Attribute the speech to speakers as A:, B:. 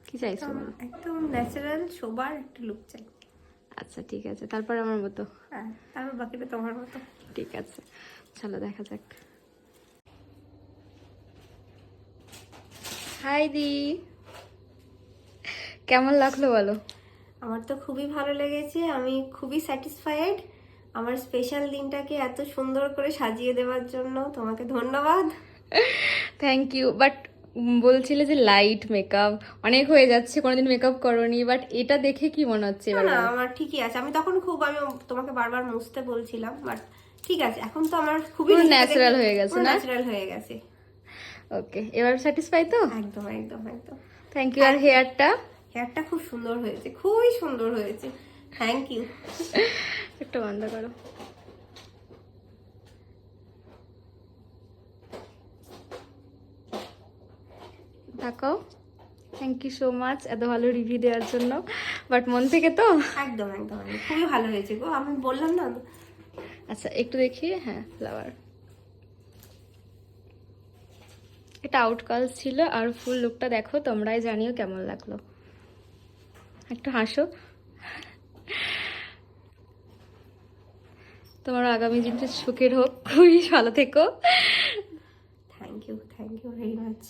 A: কি চাইছো বলো?
B: একদম ন্যাচারাল সোবার একটা লুক চাই।
A: আচ্ছা ঠিক আছে, তারপর আমার মতো।
B: হ্যাঁ, তারপর বাকিটা তোমার মতো।
A: ঠিক আছে, চলো দেখা যাক। হাই দি, কেমন লাগলো বলো?
B: আমার তো খুবই ভালো লেগেছে, আমি খুবই স্যাটিসফাইড। আমার স্পেশাল দিনটাকে এত সুন্দর করে সাজিয়ে দেওয়ার জন্য তোমাকে ধন্যবাদ।
A: Thank you. বাট বলছিলে যে লাইট মেকআপ অনেক হয়ে যাচ্ছে, কোনোদিন মেকআপ করোনি, বাট এটা দেখে কি মনে হচ্ছে
B: না
A: এবার
B: না,
A: বলো?
B: আমার ঠিকই আছে। আমি তখন আমি তোমাকে বারবার মুছতে বলছিলাম, বাট ঠিক আছে, এখন তো আমার খুবই
A: পুরো
B: নিজেকে দেখে
A: ন্যাচারাল হয়ে গেছে
B: পুরো
A: না?
B: ন্যাচারাল হয়ে গেছে।
A: ওকে, এবার স্যাটিসফাই তো?
B: একদম একদম একদম।
A: Thank you. আর হেয়ারটা?
B: হেয়ারটা খুব সুন্দর হয়েছে, খুবই সুন্দর হয়েছে। Thank you.
A: একটু বন্ধ করো। তাকাও। থ্যাংক ইউ সো মাচ এত ভালো রিভিউ দেওয়ার জন্য, বাট মন থেকে তো?
B: একদম একদম একদম, খুবই ভালো হয়েছে গো, আমি বললাম না।
A: আচ্ছা একটু দেখি। হ্যাঁ, ফ্লাওয়ার এটা আউটকালস ছিল, আর ফুল লুকটা দেখো, তোমরাই জানিও কেমন লাগলো। একটু হাসো। তোমার আগামী দিনটা সুখের হোক, খুবই ভালো থেকো।
B: Thank you very much.